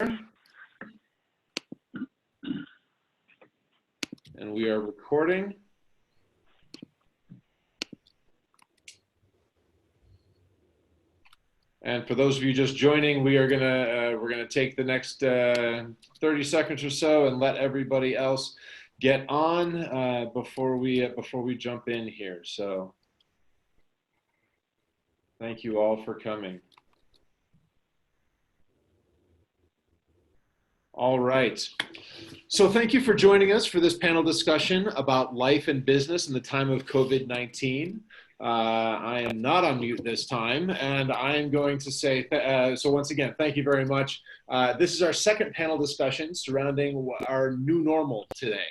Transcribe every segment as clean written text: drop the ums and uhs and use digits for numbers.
And we are recording. And for those of you just joining, we're gonna take the next 30 seconds or so and let everybody else get on before we jump in here. So thank you all for coming. All right. So thank you for joining us for this panel discussion about life and business in the time of COVID-19. I am not on mute this time, and I am going to say, so once again, thank you very much. This is our second panel discussion surrounding our new normal today.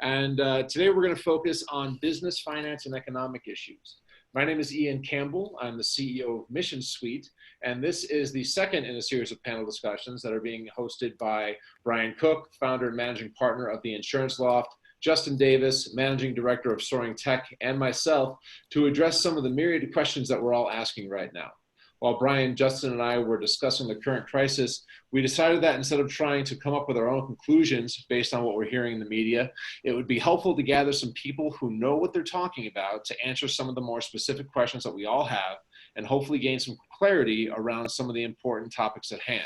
And today we're going to focus on business, finance, and economic issues. My name is Ian Campbell. I'm the CEO of Mission Suite, and this is the second in a series of panel discussions that are being hosted by Brian Cook, founder and managing partner of the Insurance Loft, Justin Davis, managing director of Soaring Tech, and myself to address some of the myriad questions that we're all asking right now. While Brian, Justin, and I were discussing the current crisis, we decided that instead of trying to come up with our own conclusions based on what we're hearing in the media, it would be helpful to gather some people who know what they're talking about to answer some of the more specific questions that we all have and hopefully gain some clarity around some of the important topics at hand.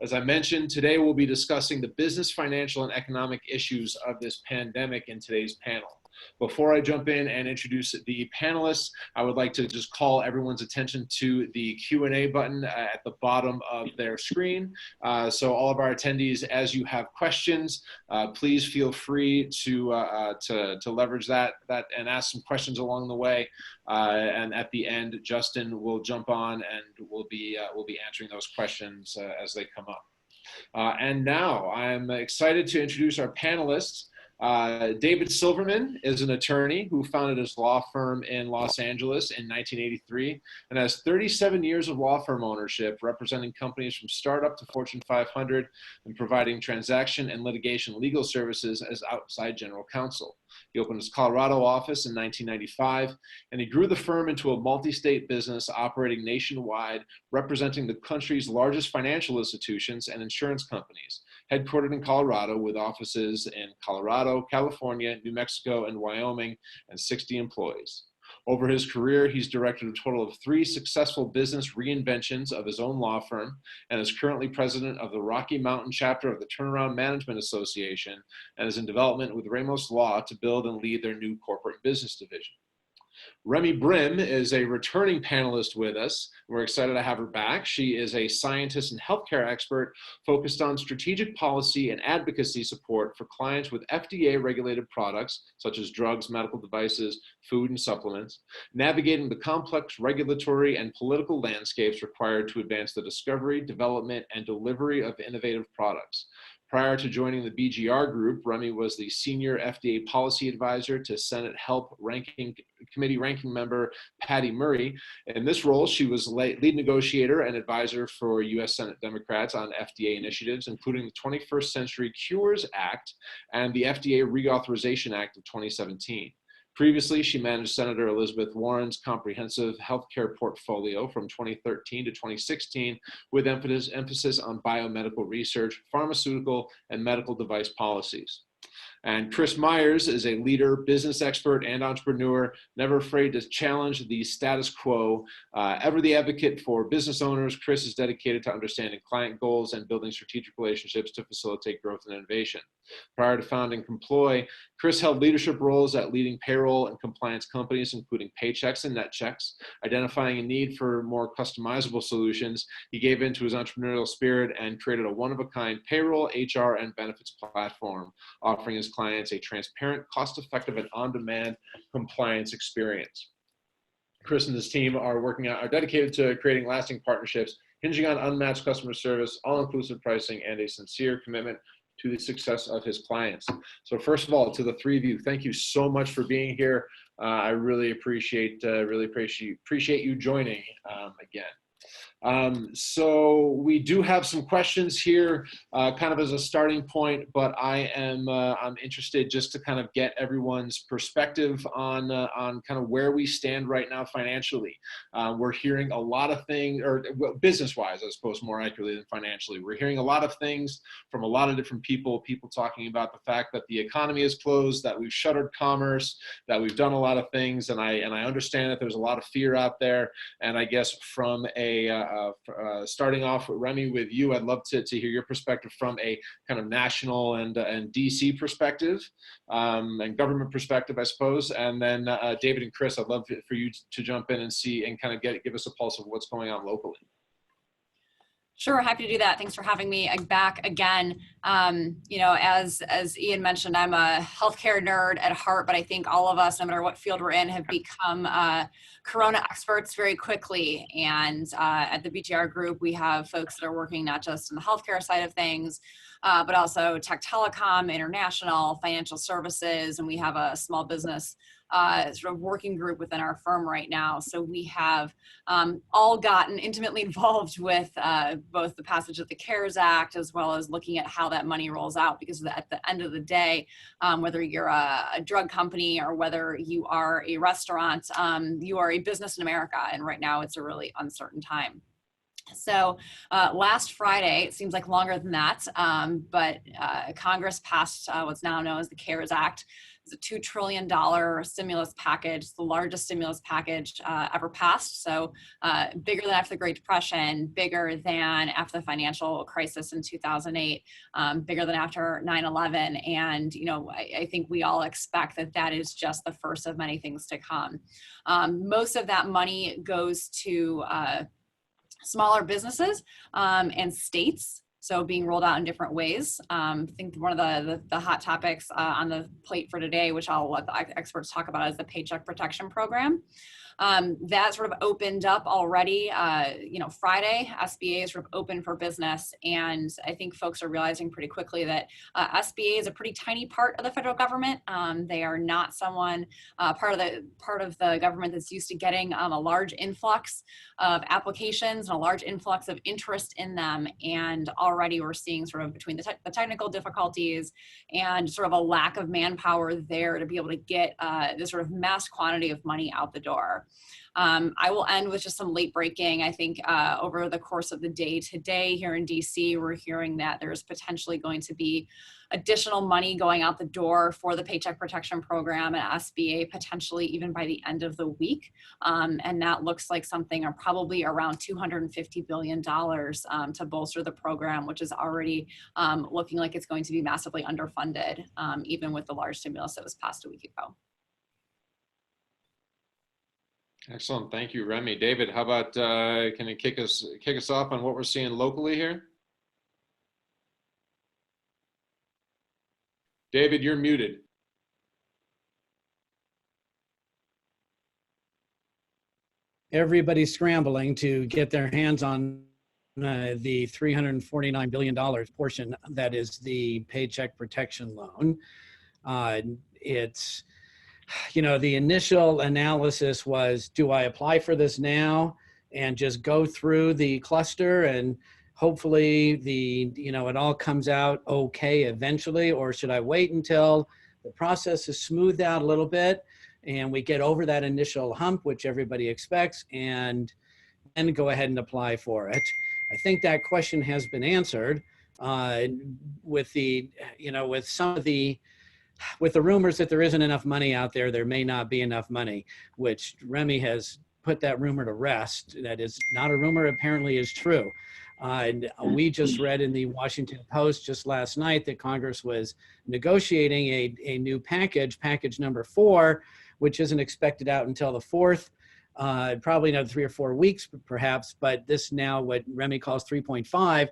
As I mentioned, today we'll be discussing the business, financial, and economic issues of this pandemic in today's panel. Before I jump in and introduce the panelists, I would like to just call everyone's attention to the Q&A button at the bottom of their screen. So all of our attendees, as you have questions, please feel free to leverage that and ask some questions along the way. And at the end, Justin will jump on and we'll be answering those questions as they come up. And now I'm excited to introduce our panelists. David Silverman is an attorney who founded his law firm in Los Angeles in 1983 and has 37 years of law firm ownership, representing companies from startup to Fortune 500 and providing transaction and litigation legal services as outside general counsel. He opened his Colorado office in 1995, and he grew the firm into a multi-state business operating nationwide, representing the country's largest financial institutions and insurance companies, headquartered in Colorado with offices in Colorado, California, New Mexico, and Wyoming, and 60 employees. Over his career, he's directed a total of 3 successful business reinventions of his own law firm and is currently president of the Rocky Mountain chapter of the Turnaround Management Association and is in development with Ramos Law to build and lead their new corporate business division. Remy Brim is a returning panelist with us. We're excited to have her back. She is a scientist and healthcare expert focused on strategic policy and advocacy support for clients with FDA-regulated products, such as drugs, medical devices, food, and supplements, navigating the complex regulatory and political landscapes required to advance the discovery, development, and delivery of innovative products. Prior to joining the BGR group, Remy was the senior FDA policy advisor to Senate Health Committee ranking member Patty Murray. In this role, she was lead negotiator and advisor for U.S. Senate Democrats on FDA initiatives, including the 21st Century Cures Act and the FDA Reauthorization Act of 2017. Previously, she managed Senator Elizabeth Warren's comprehensive healthcare portfolio from 2013 to 2016, with emphasis on biomedical research, pharmaceutical, and medical device policies. And Chris Myers is a leader, business expert, and entrepreneur, never afraid to challenge the status quo. Ever the advocate for business owners, Chris is dedicated to understanding client goals and building strategic relationships to facilitate growth and innovation. Prior to founding Comploy, Chris held leadership roles at leading payroll and compliance companies, including Paychex and NetChecks. Identifying a need for more customizable solutions, he gave into his entrepreneurial spirit and created a one-of-a-kind payroll, HR, and benefits platform, offering his clients a transparent, cost-effective, and on-demand compliance experience. Chris and his team are dedicated to creating lasting partnerships, hinging on unmatched customer service, all-inclusive pricing, and a sincere commitment to the success of his clients. So first of all, to the 3 of you, thank you so much for being here. I really appreciate you joining again. So we do have some questions here, kind of as a starting point, but I'm interested just to kind of get everyone's perspective on kind of where we stand right now financially. We're hearing a lot of things, or well, business-wise, I suppose, more accurately than financially. We're hearing a lot of things from a lot of different people talking about the fact that the economy is closed, that we've shuttered commerce, that we've done a lot of things, and I understand that there's a lot of fear out there. And I guess from starting off, Remy, with you, I'd love to hear your perspective from a kind of national and DC perspective, and government perspective, I suppose. And then David and Chris, I'd love for you to jump in and see and kind of give us a pulse of what's going on locally. Sure, happy to do that. Thanks for having me back again. You know, as Ian mentioned, I'm a healthcare nerd at heart, but I think all of us, no matter what field we're in, have become Corona experts very quickly. And at the BTR group, we have folks that are working not just in the healthcare side of things, but also tech, telecom, international, financial services, and we have a small business sort of working group within our firm right now. So we have all gotten intimately involved with both the passage of the CARES Act, as well as looking at how that money rolls out, because at the end of the day, whether you're a drug company or whether you are a restaurant, you are a business in America. And right now it's a really uncertain time. So last Friday, it seems like longer than that, but Congress passed what's now known as the CARES Act. It's a $2 trillion stimulus package. It's the largest stimulus package ever passed. So bigger than after the Great Depression, bigger than after the financial crisis in 2008, bigger than after 9/11. And, you know, I think we all expect that that is just the first of many things to come. Most of that money goes to smaller businesses and states, so being rolled out in different ways. I think one of the hot topics on the plate for today, which I'll let the experts talk about, is the Paycheck Protection Program. That sort of opened up already, you know, Friday. SBA is sort of open for business, and I think folks are realizing pretty quickly that SBA is a pretty tiny part of the federal government. They are not someone part of the government that's used to getting a large influx of applications and a large influx of interest in them. And already we're seeing sort of between the technical difficulties and sort of a lack of manpower there to be able to get this sort of mass quantity of money out the door. I will end with just some late breaking. I think over the course of the day today here in DC, we're hearing that there's potentially going to be additional money going out the door for the Paycheck Protection Program and SBA, potentially even by the end of the week. And that looks like something probably around $250 billion to bolster the program, which is already looking like it's going to be massively underfunded, even with the large stimulus that was passed a week ago. Excellent, thank you, Remy. David, how about can you kick us off on what we're seeing locally here? David, you're muted. Everybody's scrambling to get their hands on the $349 billion portion that is the Paycheck Protection Loan. It's, you know, the initial analysis was, do I apply for this now and just go through the cluster and hopefully you know, it all comes out okay eventually, or should I wait until the process is smoothed out a little bit and we get over that initial hump, which everybody expects, and then go ahead and apply for it? I think that question has been answered with the, you know, with some of the, with the rumors that there isn't enough money out there, there may not be enough money, which Remy has put that rumor to rest. That is not a rumor, apparently is true. And we just read in the Washington Post just last night that Congress was negotiating a new package number 4, which isn't expected out until the 4th, probably another 3 or 4 weeks perhaps, but this now, what Remy calls 3.5,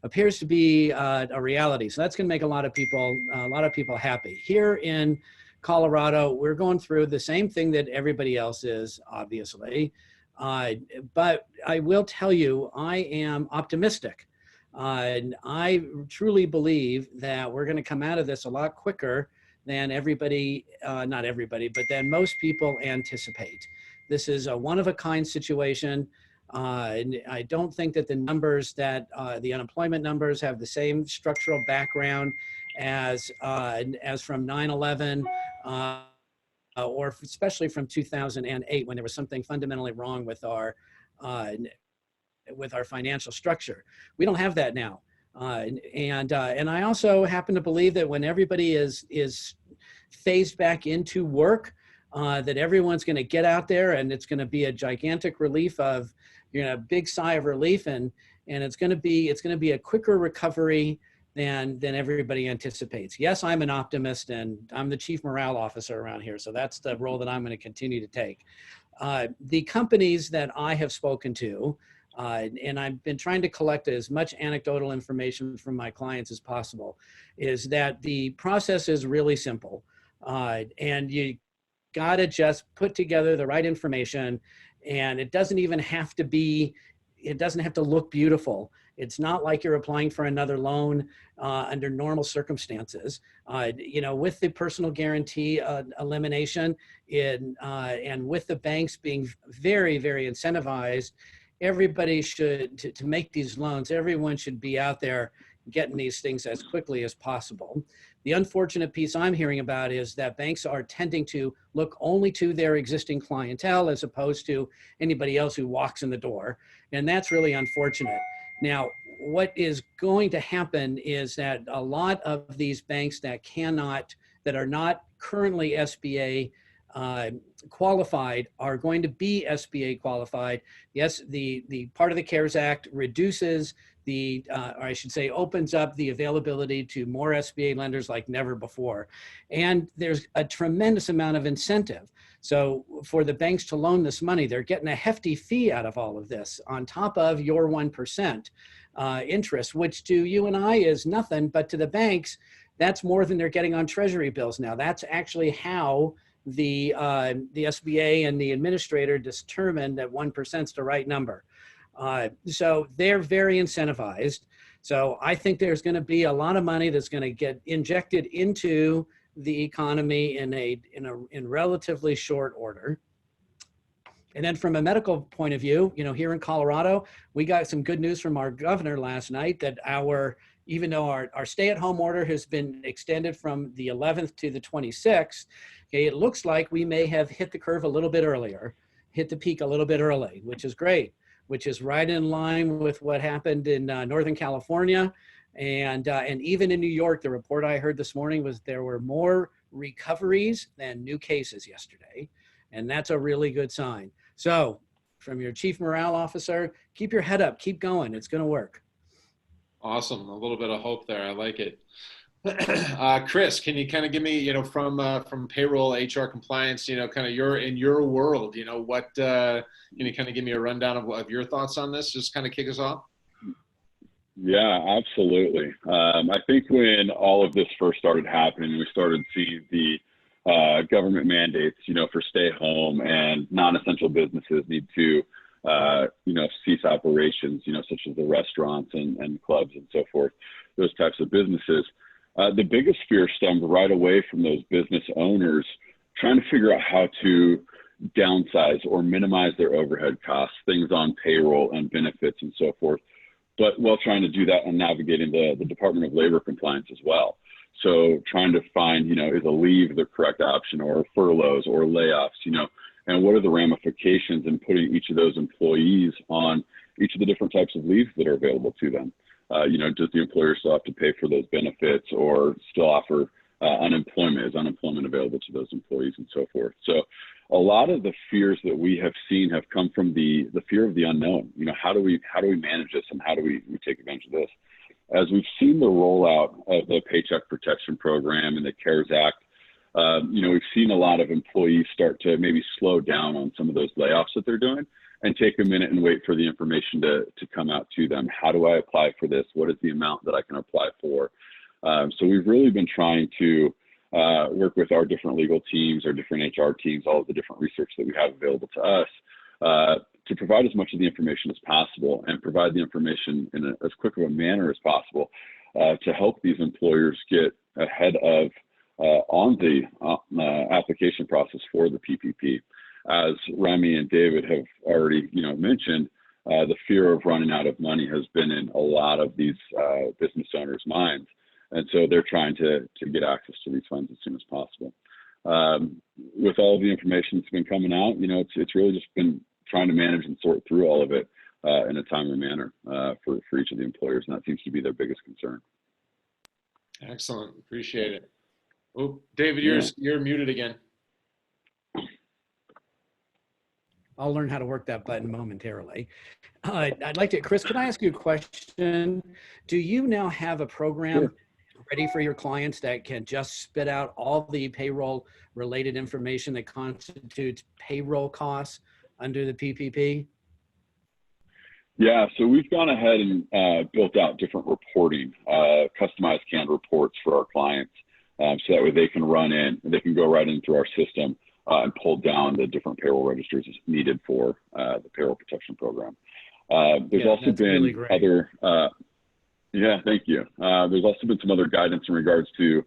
appears to be a reality. So that's going to make a lot of people happy. Here in Colorado, we're going through the same thing that everybody else is, obviously. But I will tell you, I am optimistic. I truly believe that we're going to come out of this a lot quicker than everybody, not everybody, but than most people anticipate. This is a one-of-a-kind situation. And I don't think that the numbers that the unemployment numbers have the same structural background as from 9/11 or especially from 2008 when there was something fundamentally wrong uh, with our financial structure. We don't have that now. And I also happen to believe that when everybody is phased back into work, that everyone's going to get out there and it's going to be a gigantic relief of, big sigh of relief, and it's going to be a quicker recovery than everybody anticipates. Yes, I'm an optimist and I'm the chief morale officer around here, so that's the role that I'm going to continue to take. The companies that I have spoken to, and I've been trying to collect as much anecdotal information from my clients as possible, is that the process is really simple. And you got to just put together the right information, and it doesn't have to look beautiful. It's not like you're applying for another loan under normal circumstances. With the personal guarantee elimination and with the banks being very, very incentivized, everybody should, to make these loans, everyone should be out there getting these things as quickly as possible. The unfortunate piece I'm hearing about is that banks are tending to look only to their existing clientele as opposed to anybody else who walks in the door. And that's really unfortunate. Now, what is going to happen is that a lot of these banks that are not currently SBA qualified are going to be SBA qualified. Yes, the part of the CARES Act reduces or I should say opens up the availability to more SBA lenders like never before. And there's a tremendous amount of incentive. So for the banks to loan this money, they're getting a hefty fee out of all of this on top of your 1% interest, which to you and I is nothing, but to the banks, that's more than they're getting on treasury bills now. That's actually how the SBA and the administrator determined that 1% is the right number. So they're very incentivized. So I think there's going to be a lot of money that's going to get injected into the economy in relatively short order. And then from a medical point of view, here in Colorado, we got some good news from our governor last night that even though our stay-at-home order has been extended from the 11th to the 26th, okay, it looks like we may have hit the curve a little bit earlier, hit the peak a little bit early, which is great, which is right in line with what happened in Northern California. And even in New York, the report I heard this morning was there were more recoveries than new cases yesterday. And that's a really good sign. So from your chief morale officer, keep your head up, keep going. It's going to work. Awesome. A little bit of hope there. I like it. Chris, can you kind of give me, from payroll, HR, compliance, kind of in your world, what, can you kind of give me a rundown of your thoughts on this? Just kind of kick us off. Yeah, absolutely. I think when all of this first started happening, we started seeing the government mandates, for stay home and non-essential businesses need to, cease operations, such as the restaurants and clubs and so forth, those types of businesses. The biggest fear stemmed right away from those business owners trying to figure out how to downsize or minimize their overhead costs, things on payroll and benefits and so forth, but while trying to do that and navigating the Department of Labor compliance as well. So trying to find, is a leave the correct option, or furloughs or layoffs, and what are the ramifications in putting each of those employees on each of the different types of leaves that are available to them. Does the employer still have to pay for those benefits or still offer unemployment? Is unemployment available to those employees and so forth? So a lot of the fears that we have seen have come from the fear of the unknown. How do we manage this, and how do we take advantage of this? As we've seen the rollout of the Paycheck Protection Program and the CARES Act, we've seen a lot of employees start to maybe slow down on some of those layoffs that they're doing and take a minute and wait for the information to come out to them. How do I apply for this? What is the amount that I can apply for? So we've really been trying to work with our different legal teams, our different HR teams, all of the different research that we have available to us to provide as much of the information as possible and provide the information in as quick of a manner as possible to help these employers get ahead of on the application process for the PPP. As Remy and David have already mentioned, the fear of running out of money has been in a lot of these business owners' minds. And so they're trying to get access to these funds as soon as possible. With all the information that's been coming out, it's really just been trying to manage and sort through all of it in a timely manner for each of the employers. And that seems to be their biggest concern. Excellent. Appreciate it. Oh, David, Yeah. you're muted again. I'll learn how to work that button momentarily. I'd like to, Chris, can I ask you a question? Do you now have a program Sure. ready for your clients that can just spit out all the payroll related information that constitutes payroll costs under the PPP? Yeah, so we've gone ahead and built out different reporting, customized canned reports for our clients. So that way they can go right in through our system and pull down the different payroll registers needed for the payroll protection program. There's also been really other, yeah, thank you. There's also been some other guidance in regards to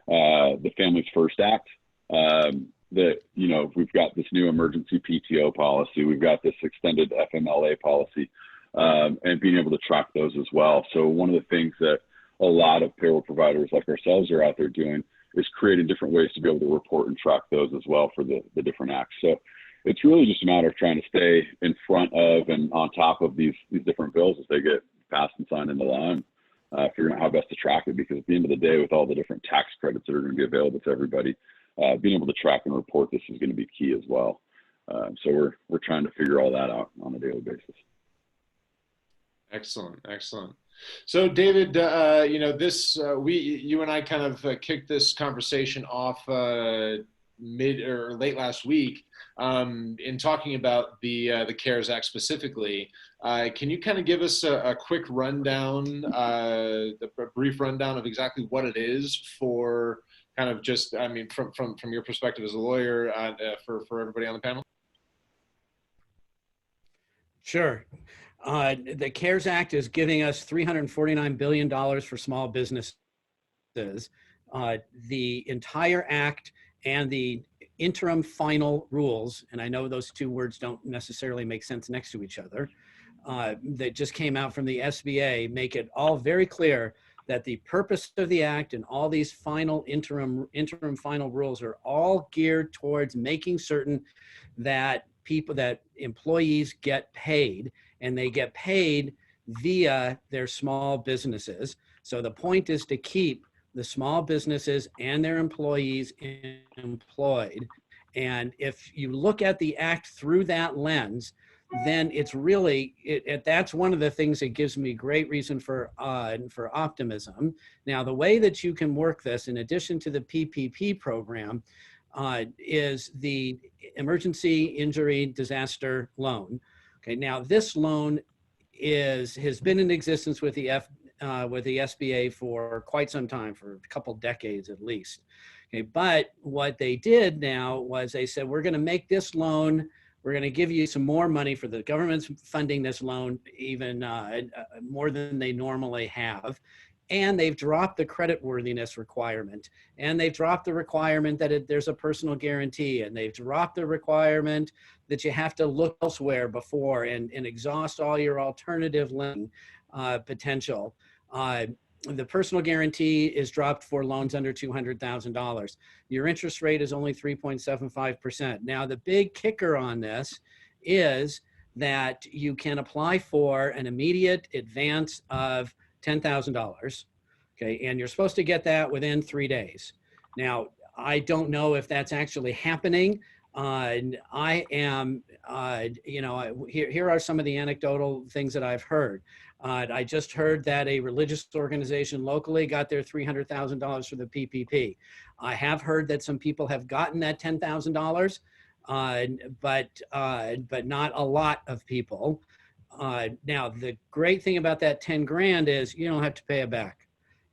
the Families First Act. That, we've got this new emergency PTO policy, we've got this extended FMLA policy, and being able to track those as well. So one of the things that a lot of payroll providers like ourselves are out there doing is creating different ways to be able to report and track those as well for the different acts. So it's really just a matter of trying to stay in front of and on top of these different bills as they get passed and signed into law, and figuring out how best to track it, because at the end of the day, with all the different tax credits that are going to be available to everybody, being able to track and report this is going to be key as well. So we're trying to figure all that out on a daily basis. Excellent, excellent. So, David, you and I kind of kicked this conversation off mid or late last week in talking about the CARES Act specifically. Can you kind of give us a quick rundown, a brief rundown of exactly what it is for kind of just, I mean, from your perspective as a lawyer, for everybody on the panel? Sure. The CARES Act is giving us $349 billion for small businesses. The entire act and the interim final rules, and I know those two words don't necessarily make sense next to each other, that just came out from the SBA, make it all very clear that the purpose of the act and all these final interim final rules are all geared towards making certain that employees get paid, and they get paid via their small businesses. So the point is to keep the small businesses and their employees employed. And if you look at the act through that lens, then it's really, that's one of the things that gives me great reason for optimism. Now, the way that you can work this, in addition to the PPP program, is the Emergency Injury Disaster Loan. Okay, now this loan has been in existence with the SBA for quite some time, for a couple decades at least. Okay, but what they did now was they said, we're going to make this loan, we're going to give you some more money for the government's funding this loan, even more than they normally have. And they've dropped the creditworthiness requirement, and they've dropped the requirement that there's a personal guarantee, and they've dropped the requirement that you have to look elsewhere before and exhaust all your alternative lending potential. The personal guarantee is dropped for loans under $200,000. Your interest rate is only 3.75%. Now, the big kicker on this is that you can apply for an immediate advance of $10,000, okay, and you're supposed to get that within 3 days. Now, I don't know if that's actually happening. I am, here are some of the anecdotal things that I've heard. I just heard that a religious organization locally got their $300,000 for the PPP. I have heard that some people have gotten that $10,000, but not a lot of people. Now, the great thing about that 10 grand is you don't have to pay it back.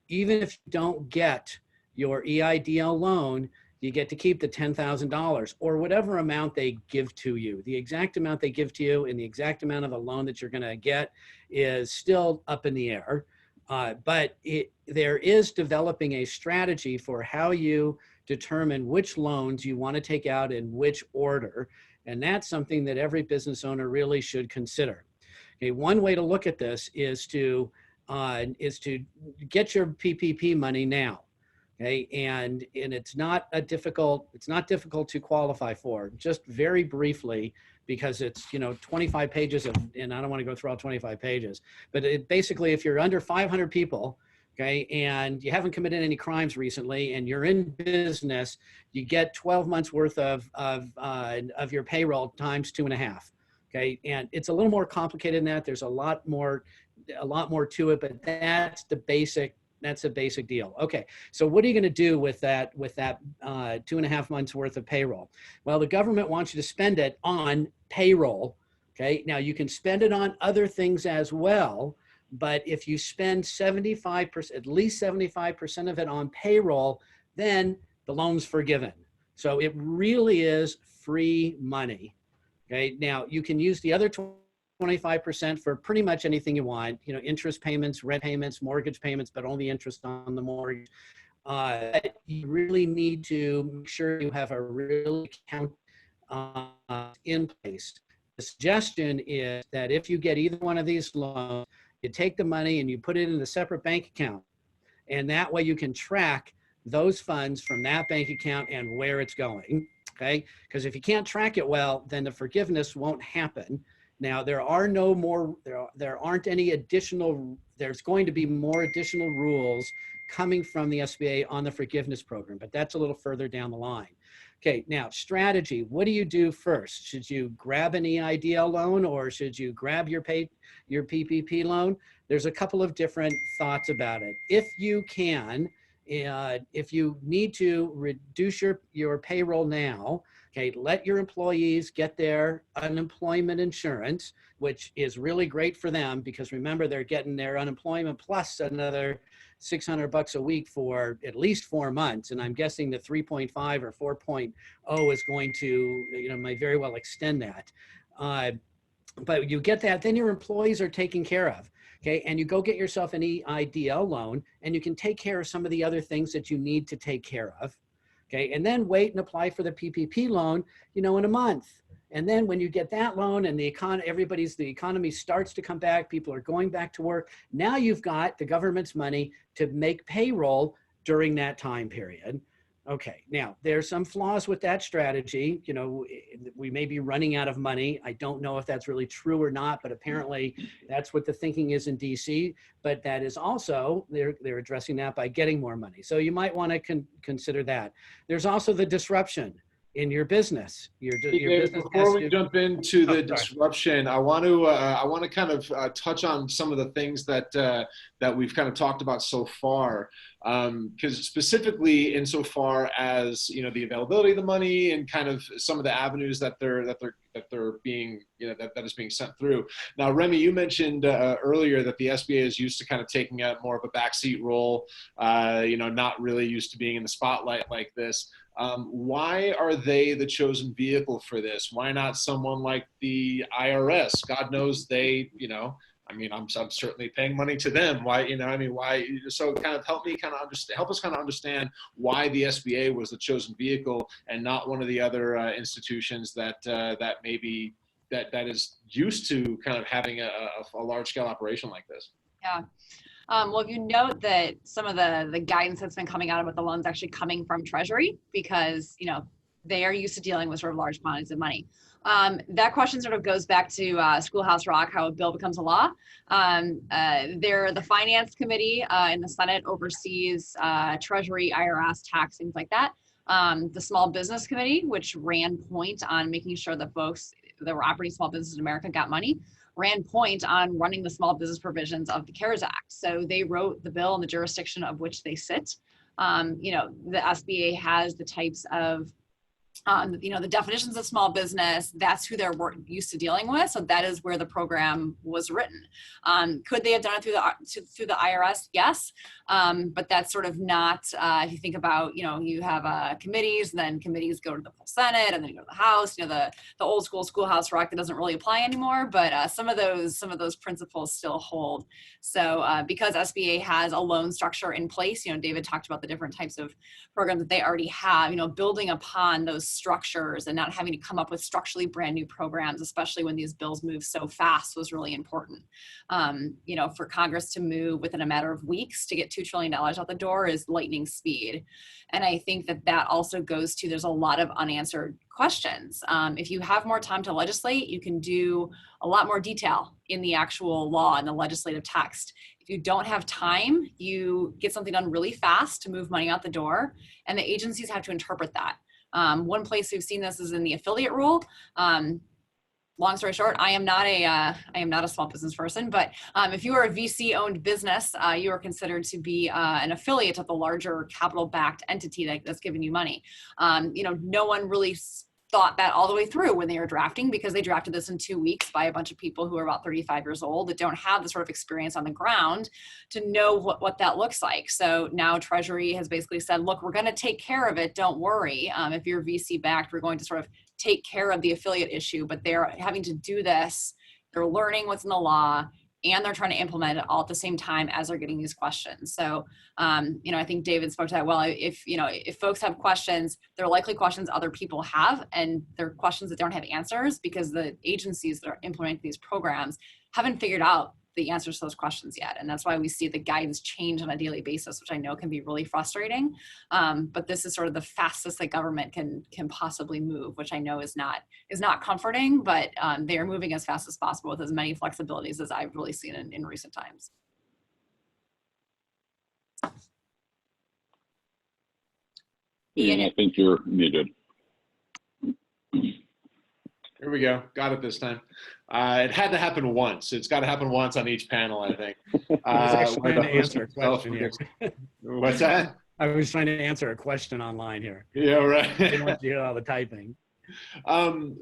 Even if you don't get your EIDL loan, you get to keep the $10,000 or whatever amount they give to you. The exact amount they give to you and the exact amount of the loan that you're going to get is still up in the air. But there is developing a strategy for how you determine which loans you want to take out in which order. And that's something that every business owner really should consider. Okay, one way to look at this is to get your PPP money now. Okay, and it's not difficult to qualify for. Just very briefly, because it's 25 pages of, and I don't want to go through all 25 pages, but it basically, if you're under 500 people, okay, and you haven't committed any crimes recently, and you're in business, you get 12 months worth of your payroll times 2.5. Okay, and it's a little more complicated than that. There's a lot more to it, but that's the basic. That's a basic deal. Okay, so what are you going to do with that 2.5 months worth of payroll? Well, the government wants you to spend it on payroll. Okay, now you can spend it on other things as well, but if you spend 75%, at least 75% of it on payroll, then the loan's forgiven. So it really is free money. Okay, now you can use the other 25% for pretty much anything you want, interest payments, rent payments, mortgage payments, but only interest on the mortgage. You really need to make sure you have a real account in place. The suggestion is that if you get either one of these loans, you take the money and you put it in a separate bank account. And that way you can track those funds from that bank account and where it's going. Okay, because if you can't track it well, then the forgiveness won't happen. Now, there aren't any additional, there's going to be more additional rules coming from the SBA on the forgiveness program, but that's a little further down the line. Okay, now strategy, what do you do first? Should you grab an EIDL loan or should you grab your PPP loan? There's a couple of different thoughts about it. If you can, if you need to reduce your payroll now, okay, let your employees get their unemployment insurance, which is really great for them because remember, they're getting their unemployment plus another $600 a week for at least 4 months. And I'm guessing the 3.5 or 4.0 is going to, might very well extend that. But you get that, then your employees are taken care of. Okay, and you go get yourself an EIDL loan and you can take care of some of the other things that you need to take care of. Okay, and then wait and apply for the PPP loan, in a month. And then when you get that loan and the economy starts to come back, people are going back to work. Now you've got the government's money to make payroll during that time period. Okay, now there's some flaws with that strategy. We may be running out of money. I don't know if that's really true or not, but apparently that's what the thinking is in DC. But that is also, they're addressing that by getting more money. So you might want to consider that. There's also the disruption in your business. Your business before we jump into the disruption, I want to kind of touch on some of the things that we've kind of talked about so far, because specifically insofar as the availability of the money and kind of some of the avenues that they're being that is being sent through. Now, Remy, you mentioned earlier that the SBA is used to kind of taking out more of a backseat role, not really used to being in the spotlight like this. Why are they the chosen vehicle for this? Why not someone like the IRS? God knows they, I'm certainly paying money to them. Why, why? So kind of help us kind of understand why the SBA was the chosen vehicle and not one of the other institutions that maybe that is used to kind of having a large scale operation like this. Yeah. Well, if you note that some of the guidance that's been coming out about the loans actually coming from Treasury because, they are used to dealing with sort of large quantities of money. That question sort of goes back to Schoolhouse Rock, how a bill becomes a law. The Finance Committee in the Senate oversees Treasury, IRS, tax, things like that. The Small Business Committee, which ran point on making sure that folks that were operating small businesses in America got money, ran point on running the small business provisions of the CARES Act. So they wrote the bill in the jurisdiction of which they sit. The SBA has the types of the definitions of small business, that's who they're used to dealing with. So that is where the program was written. Could they have done it through the IRS? Yes. But that's sort of not, if you think about, you have committees, then committees go to the full Senate and then you go to the House, the old school Schoolhouse Rock that doesn't really apply anymore, but some of those principles still hold. So because SBA has a loan structure in place, David talked about the different types of programs that they already have, building upon those those structures and not having to come up with structurally brand new programs, especially when these bills move so fast, was really important. You know, for Congress to move within a matter of weeks to get $2 trillion out the door is lightning speed. And I think that that also goes to, there's a lot of unanswered questions. If you have more time to legislate, you can do a lot more detail in the actual law and the legislative text. If you don't have time, you get something done really fast to move money out the door, and the agencies have to interpret that. One place we've seen this is in the affiliate rule. Long story short, I am not a small business person, but if you are a VC-owned business, you are considered to be an affiliate of the larger capital-backed entity that's giving you money. You know, no one really thought that all the way through when they were drafting, because they drafted this in 2 weeks by a bunch of people who are about 35 years old that don't have the sort of experience on the ground to know what that looks like. So now Treasury has basically said, look, we're going to take care of it. Don't worry. If you're VC backed, we're going to sort of take care of the affiliate issue, but they're having to do this. They're learning what's in the law, and they're trying to implement it all at the same time as they're getting these questions. So, you know, I think David spoke to that well. If folks have questions, they're likely questions other people have, and they're questions that don't have answers because the agencies that are implementing these programs haven't figured out the answers to those questions yet. And that's why we see the guidance change on a daily basis, which I know can be really frustrating. But this is sort of the fastest that government can possibly move, which I know is not comforting, but they are moving as fast as possible with as many flexibilities as I've really seen in recent times. Ian, I think you're muted. Here we go. Got it this time. It had to happen once. It's got to happen once on each panel, I think. I was actually trying to answer a question here. What's that? I was trying to answer a question online here. Yeah, right. I didn't want to hear all the typing.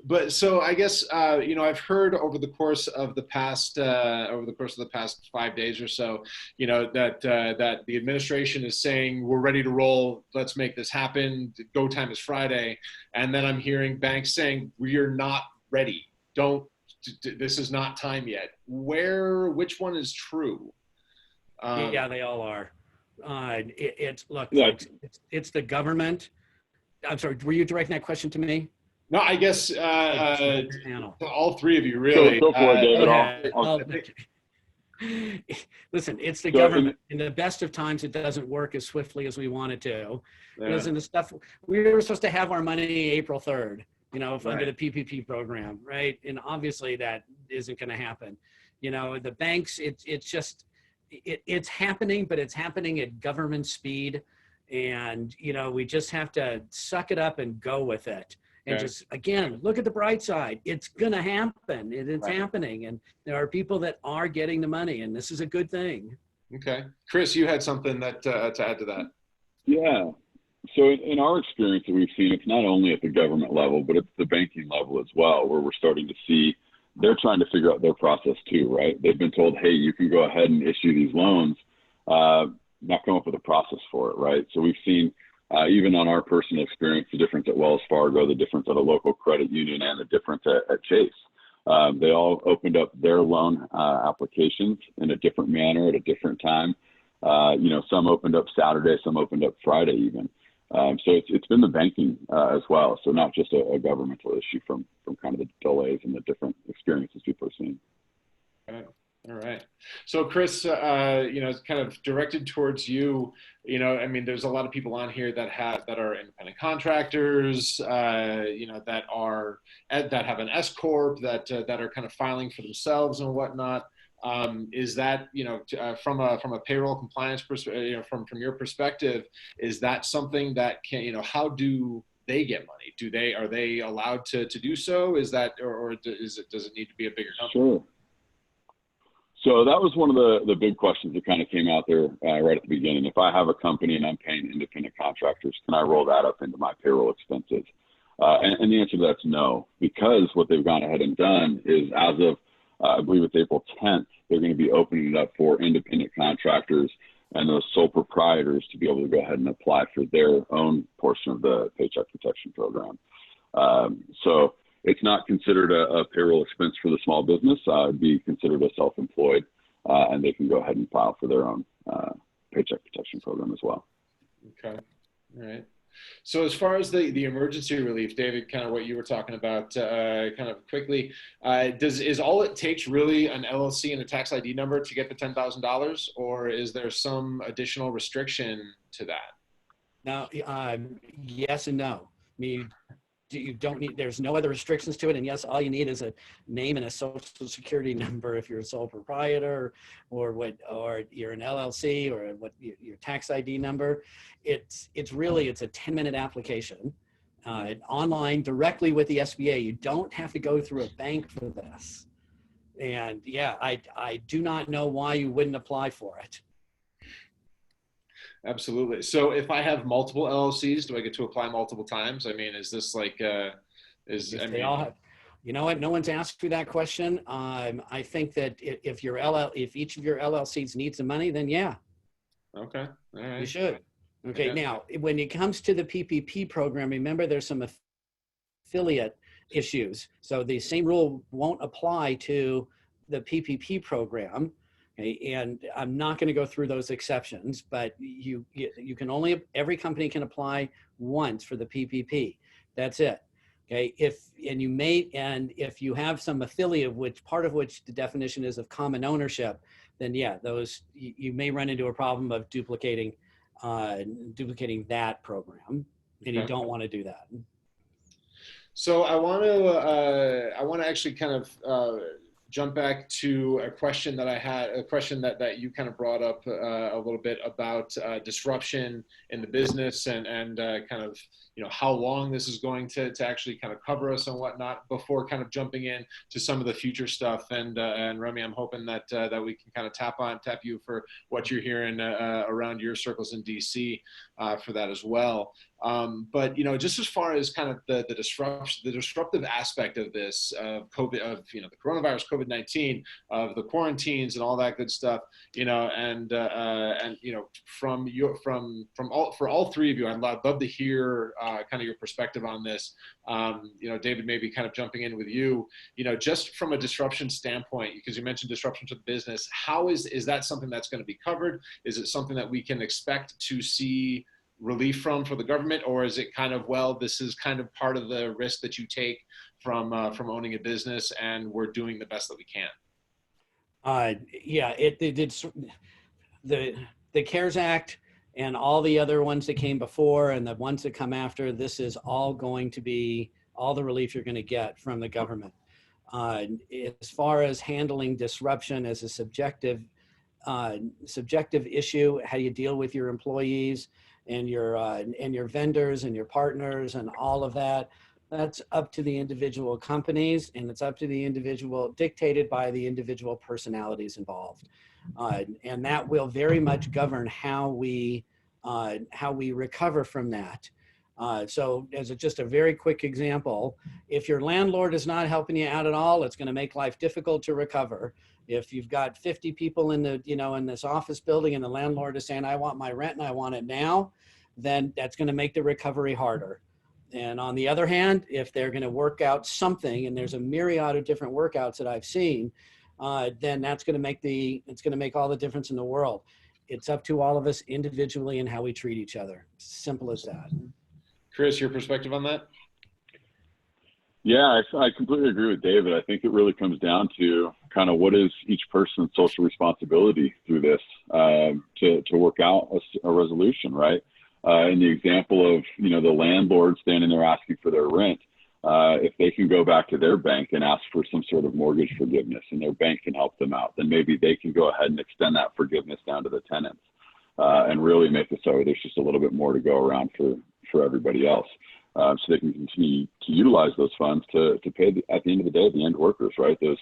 But so I guess you know, I've heard over the course of the past 5 days or so, you know, that the administration is saying we're ready to roll. Let's make this happen. Go time is Friday, and then I'm hearing banks saying we're not ready. This is not time yet. Which one is true? Yeah, they all are. Look, Yeah. folks, it's the government. I'm sorry, were you directing that question to me? No, I guess to all three of you, really. Go for it, David. Listen, it's the government. In the best of times, it doesn't work as swiftly as we want it to. Yeah. Listen, the stuff, we were supposed to have our money April 3rd, you know, Right. under the PPP program, right? And obviously that isn't going to happen. You know, the banks, it's happening, but it's happening at government speed. And, you know, we just have to suck it up and go with it. And Okay. just, again, look at the bright side. It's going to happen. It's Right. happening. And there are people that are getting the money, and this is a good thing. Okay. Chris, you had something to add to that. Yeah. So in our experience that we've seen, it's not only at the government level, but it's the banking level as well, where we're starting to see they're trying to figure out their process too, right? They've been told, hey, you can go ahead and issue these loans, not come up with a process for it, right? So we've seen, even on our personal experience, the difference at Wells Fargo, the difference at a local credit union, and the difference at Chase. They all opened up their loan applications in a different manner at a different time. You know, some opened up Saturday, some opened up Friday even. So it's been the banking as well. So not just a governmental issue from kind of the delays and the different experiences people are seeing. Okay. All right. So Chris, you know, kind of directed towards you, you know, I mean, there's a lot of people on here that are independent contractors, you know, that have an S corp, that are kind of filing for themselves and whatnot. Is that, you know, from a payroll compliance perspective, you know, from your perspective, is that something that can, you know, how do they get money? Are they allowed to do so? Is that, or does it need to be a bigger company? Sure. So that was one of the big questions that kind of came out there right at the beginning. If I have a company and I'm paying independent contractors, can I roll that up into my payroll expenses? And the answer to that's no, because what they've gone ahead and done is, as of I believe it's April 10th, they're going to be opening it up for independent contractors and those sole proprietors to be able to go ahead and apply for their own portion of the Paycheck Protection Program. So it's not considered a payroll expense for the small business. It'd be considered a self-employed, and they can go ahead and file for their own Paycheck Protection Program as well. Okay. All right. So as far as the emergency relief, David, kind of what you were talking about, kind of quickly, is all it takes really an LLC and a tax ID number to get the $10,000, or is there some additional restriction to that? Now, yes and no. I mean, you don't need, there's no other restrictions to it. And yes, all you need is a name and a social security number if you're a sole proprietor or you're an LLC, or what your tax ID number. It's a 10-minute application online directly with the SBA. You don't have to go through a bank for this. And yeah, I do not know why you wouldn't apply for it. Absolutely. So if I have multiple LLCs, do I get to apply multiple times? I mean, is this like, They all have, you know what? No one's asked you that question. I think that if each of your LLCs needs the money, then yeah. Okay. All right. You should. Okay. Yeah. Now, when it comes to the PPP program, remember there's some affiliate issues. So the same rule won't apply to the PPP program. Okay, and I'm not going to go through those exceptions, but you can every company can apply once for the PPP. That's it. Okay, if you have some affiliate, which part of which the definition is of common ownership, then yeah, you may run into a problem of duplicating that program, and you don't want to do that. So I want to actually kind of jump back to a question that I had, a question that you kind of brought up a little bit about disruption in the business and kind of, how long this is going to actually kind of cover us and whatnot, before kind of jumping in to some of the future stuff. And Remy, I'm hoping that we can kind of tap you for what you're hearing around your circles in DC for that as well. But just as far as kind of the disruptive aspect of this, of COVID, of the coronavirus, COVID-19, of the quarantines and all that good stuff, for all three of you, I'd love to hear kind of your perspective on this. David, maybe kind of jumping in with you, just from a disruption standpoint, because you mentioned disruption to the business. How is that something that's going to be covered? Is it something that we can expect to see relief for the government, or is it kind of, well, this is kind of part of the risk that you take from owning a business, and we're doing the best that we can? Yeah, the CARES Act and all the other ones that came before and the ones that come after, this is all going to be all the relief you're going to get from the government. As far as handling disruption as a subjective issue, how you deal with your employees and your vendors and your partners and all of that, that's up to the individual companies, and it's up to the individual, dictated by the individual personalities involved. And that will very much govern how we recover from that. So as just a very quick example, if your landlord is not helping you out at all, it's going to make life difficult to recover. If you've got 50 people in this office building and the landlord is saying, I want my rent and I want it now, then that's going to make the recovery harder. And on the other hand, if they're going to work out something, and there's a myriad of different workouts that I've seen, then that's going to make all the difference in the world. It's up to all of us individually and how we treat each other. Simple as that. Chris, your perspective on that? Yeah, I completely agree with David. I think it really comes down to kind of what is each person's social responsibility through this to work out a resolution, right? In the example of, the landlord standing there asking for their rent, if they can go back to their bank and ask for some sort of mortgage forgiveness and their bank can help them out, then maybe they can go ahead and extend that forgiveness down to the tenants and really make it so there's just a little bit more to go around for everybody else. So they can continue to utilize those funds to pay, at the end of the day, the end workers, right? Those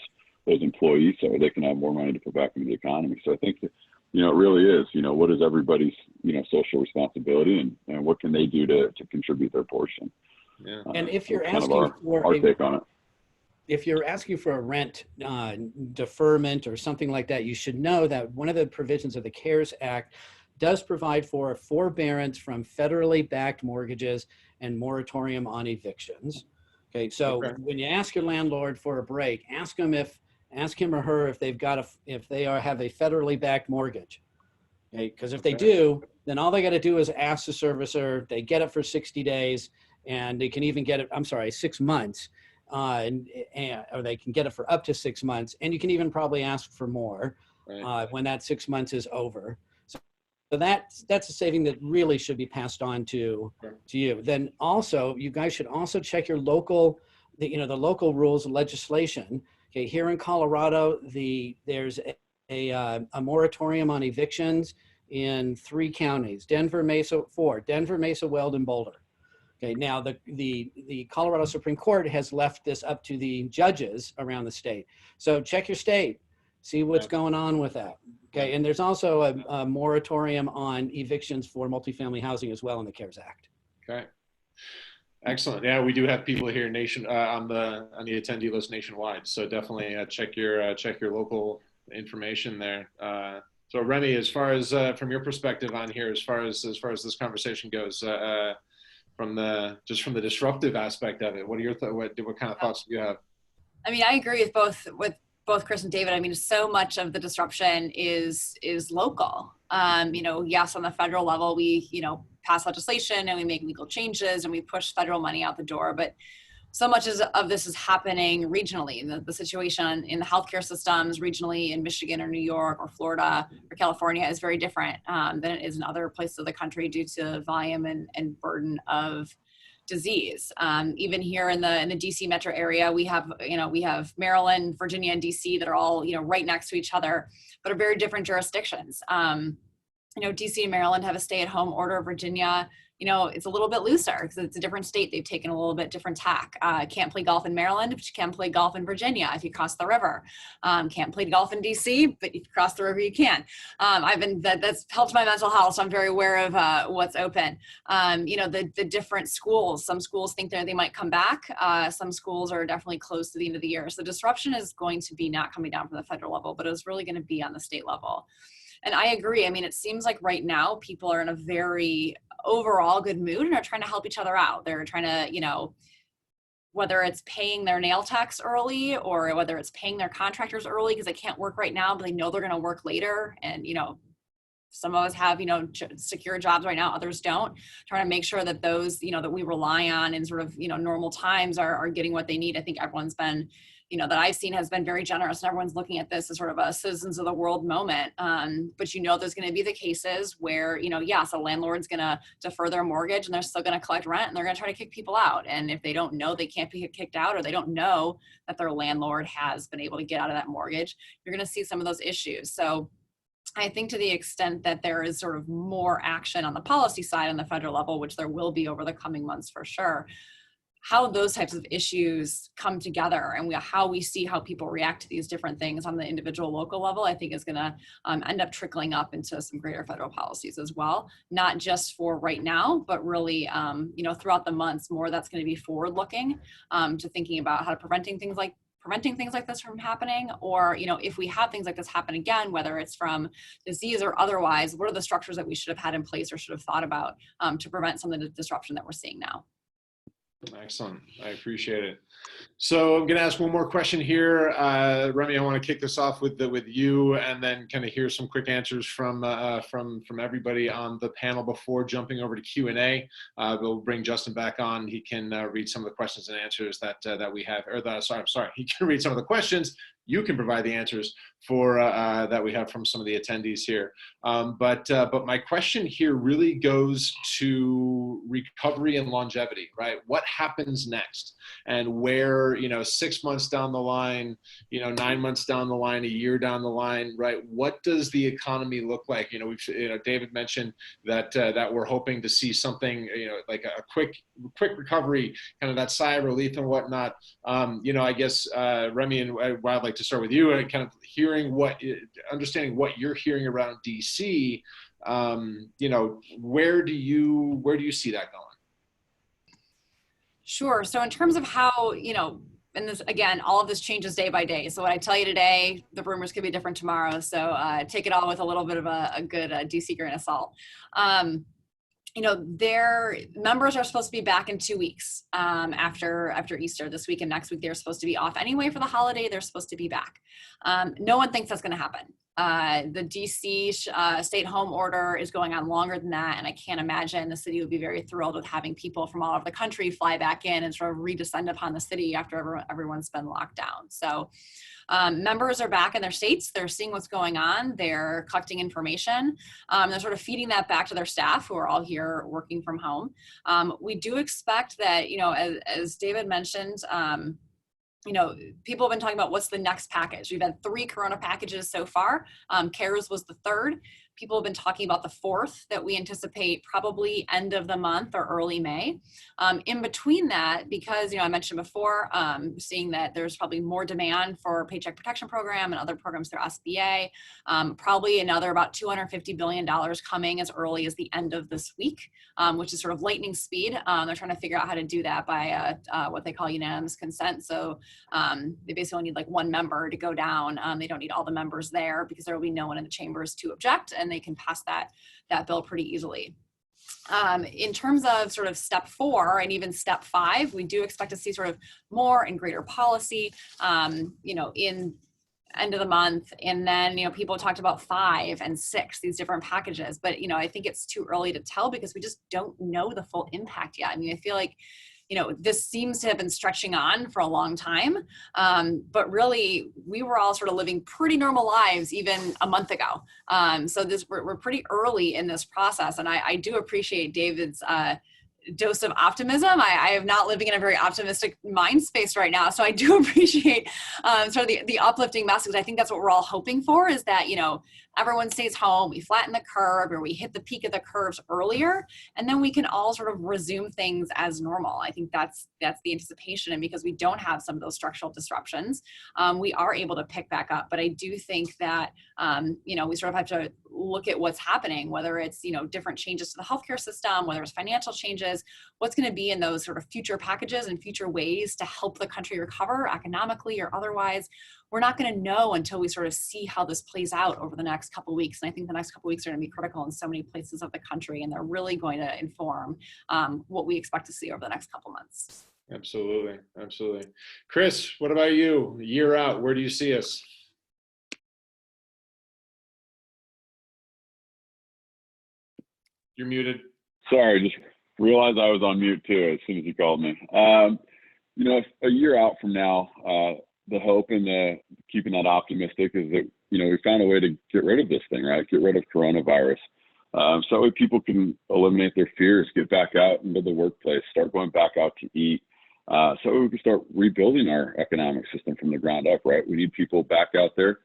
employees, so they can have more money to put back into the economy. So I think that, it really is, what is everybody's, social responsibility and what can they do to contribute their portion? Yeah. And if you're asking our take on it. If you're asking for a rent deferment or something like that, you should know that one of the provisions of the CARES Act does provide for a forbearance from federally backed mortgages and moratorium on evictions. Okay, so when you ask your landlord for a break, ask him or her if they have a federally backed mortgage. Okay, because if they do, then all they got to do is ask the servicer. They get it for 60 days, and they can even get it, I'm sorry, 6 months, or they can get it for up to 6 months, and you can even probably ask for more when that 6 months is over. So that's a saving that really should be passed on to you. Then also, you guys should also check your local, the local rules and legislation. Okay, here in Colorado, there's a moratorium on evictions in 3 counties: Denver, Mesa, Weld, and Boulder. Okay, now the Colorado Supreme Court has left this up to the judges around the state. So check your state, see what's going on with that. Okay, and there's also a moratorium on evictions for multifamily housing as well in the CARES Act. Okay, excellent. Yeah, we do have people here on the attendee list nationwide. So definitely check your local information there. So Remy, as far as from your perspective on here, as far as this conversation goes, from the disruptive aspect of it, what are your what kind of thoughts do you have? I mean, I agree with both Chris and David. I mean, so much of the disruption is local. Yes, on the federal level, we, pass legislation and we make legal changes and we push federal money out the door. But so much of this is happening regionally. The situation in the healthcare systems regionally in Michigan or New York or Florida or California is very different than it is in other places of the country due to volume and burden of disease. Even here in the DC metro area, we have Maryland, Virginia, and DC that are all, right next to each other, but are very different jurisdictions. DC and Maryland have a stay-at-home order. Virginia, it's a little bit looser because it's a different state. They've taken a little bit different tack. Can't play golf in Maryland, but you can play golf in Virginia if you cross the river. Can't play golf in DC, but if you cross the river, you can. That's helped my mental health, so I'm very aware of what's open. The different schools. Some schools think they might come back. Some schools are definitely closed to the end of the year. So disruption is going to be not coming down from the federal level, but it's really going to be on the state level. And I agree. I mean, it seems like right now people are in a very overall good mood and are trying to help each other out. They're trying to, whether it's paying their nail techs early or whether it's paying their contractors early because they can't work right now, but they know they're going to work later. And, some of us have, secure jobs right now, others don't. Trying to make sure that those, that we rely on in sort of, normal times are getting what they need. I think everyone's been, that I've seen has been very generous, and everyone's looking at this as sort of a citizens of the world moment. But there's going to be the cases where, yes, a landlord's going to defer their mortgage and they're still going to collect rent and they're going to try to kick people out. And if they don't know they can't be kicked out, or they don't know that their landlord has been able to get out of that mortgage, you're going to see some of those issues. So I think to the extent that there is sort of more action on the policy side on the federal level, which there will be over the coming months for sure, how those types of issues come together and how we see how people react to these different things on the individual local level, I think is going to end up trickling up into some greater federal policies as well, not just for right now, but really, throughout the months, more that's going to be forward looking to thinking about how to preventing things like this from happening, or if we have things like this happen again, whether it's from disease or otherwise, what are the structures that we should have had in place or should have thought about to prevent some of the disruption that we're seeing now. Excellent. I appreciate it. So I'm going to ask one more question here. Remy, I want to kick this off with you, and then kind of hear some quick answers from everybody on the panel before jumping over to Q&A. We'll bring Justin back on. He can read some of the questions and answers that we have, he can read some of the questions. You can provide the answers for that we have from some of the attendees here. But my question here really goes to recovery and longevity, right? What happens next? And where, 6 months down the line, 9 months down the line, a year down the line, right? What does the economy look like? David mentioned that we're hoping to see something, like a quick recovery, kind of that sigh of relief and whatnot. I guess Remy, and I'd like to start with you, and kind of understanding what you're hearing around DC. Where do you see that going? Sure. So in terms of how, and this, again, all of this changes day by day. So what I tell you today, the rumors could be different tomorrow. So take it all with a little bit of a good DC grain of salt. Their members are supposed to be back in 2 weeks after Easter. This week and next week, they're supposed to be off anyway for the holiday. They're supposed to be back. No one thinks that's going to happen. The DC stay-at-home order is going on longer than that, and I can't imagine the city would be very thrilled with having people from all over the country fly back in and sort of redescend upon the city after everyone's been locked down. So members are back in their states. They're seeing what's going on. They're collecting information. They're sort of feeding that back to their staff who are all here working from home. We do expect that, you know, as David mentioned, you know, people have been talking about what's the next package. We've had 3 Corona packages so far. CARES was the 3rd. People have been talking about the 4th that we anticipate probably end of the month or early May. In between that, because, you know, I mentioned before, seeing that there's probably more demand for Paycheck Protection Program and other programs through SBA, probably another about $250 billion coming as early as the end of this week, which is sort of lightning speed. They're trying to figure out how to do that by what they call unanimous consent. So they basically only need like 1 member to go down. They don't need all the members there because there will be no one in the chambers to object, and they can pass that bill pretty easily. In terms of sort of step 4 and even step 5, we do expect to see sort of more and greater policy, you know, in end of the month. And then, you know, people talked about 5 and 6, these different packages, but, you know, I think it's too early to tell because we just don't know the full impact yet. I mean, I feel like, you know, this seems to have been stretching on for a long time, but really we were all sort of living pretty normal lives even a month ago. So we're pretty early in this process, and I do appreciate David's dose of optimism. I am not living in a very optimistic mind space right now. So I do appreciate sort of the uplifting message. I think that's what we're all hoping for, is that, you know, everyone stays home, we flatten the curve, or we hit the peak of the curves earlier, and then we can all sort of resume things as normal. I think that's the anticipation. And because we don't have some of those structural disruptions, we are able to pick back up. But I do think that, you know, we sort of have to look at what's happening, whether it's, you know, different changes to the healthcare system, whether it's financial changes, what's going to be in those sort of future packages and future ways to help the country recover economically or otherwise. We're not going to know until we sort of see how this plays out over the next couple of weeks. And I think the next couple of weeks are going to be critical in so many places of the country, and they're really going to inform what we expect to see over the next couple months. Absolutely. Absolutely. Chris, what about you? A year out, where do you see us? You're muted. Sorry, just realized I was on mute too as soon as you called me. You know, a year out from now, the hope and the keeping that optimistic is that, you know, we found a way to get rid of this thing, right? Get rid of coronavirus. So that way people can eliminate their fears, get back out into the workplace, start going back out to eat. So we can start rebuilding our economic system from the ground up, right? We need people back out there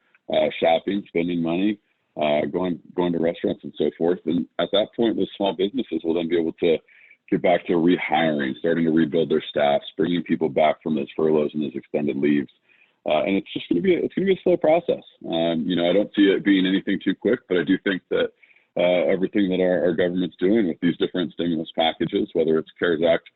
shopping, spending money, going to restaurants and so forth. And at that point, those small businesses will then be able to get back to rehiring, starting to rebuild their staffs, bringing people back from those furloughs and those extended leaves. And it's just going to be a slow process. You know, I don't see it being anything too quick, but I do think that everything that our government's doing with these different stimulus packages, whether it's CARES Act,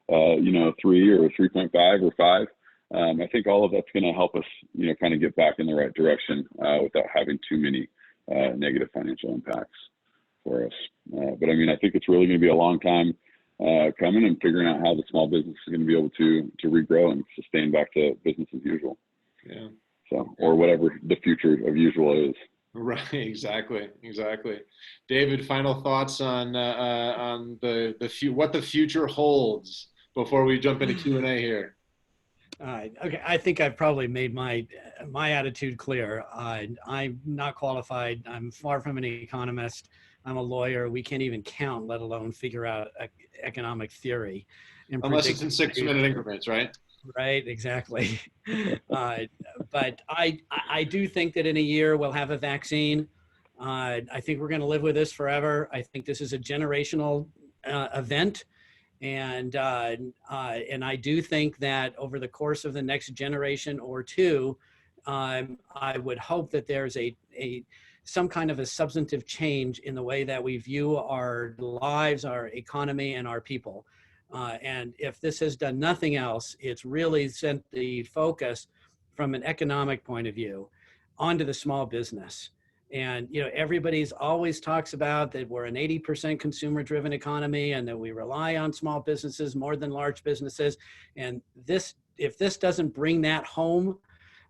you know, 3 or 3.5 or 5, I think all of that's going to help us, you know, kind of get back in the right direction without having too many negative financial impacts for us. But I mean, I think it's really going to be a long time coming, and figuring out how the small business is going to be able to regrow and sustain back to business as usual. Yeah. So, or whatever the future of usual is. Right. Exactly. David, final thoughts on what the future holds before we jump into Q&A here. Okay, I think I've probably made my attitude clear. I'm not qualified. I'm far from an economist. I'm a lawyer. We can't even count, let alone figure out economic theory. Unless it's in 6-minute increments, right? Right, exactly. But I do think that in a year we'll have a vaccine. I think we're going to live with this forever. I think this is a generational event. And I do think that over the course of the next generation or two, I would hope that there's some kind of a substantive change in the way that we view our lives, our economy, and our people. And if this has done nothing else, it's really sent the focus from an economic point of view onto the small business. And, you know, everybody's always talks about that we're an 80% consumer driven economy and that we rely on small businesses more than large businesses. And if this doesn't bring that home,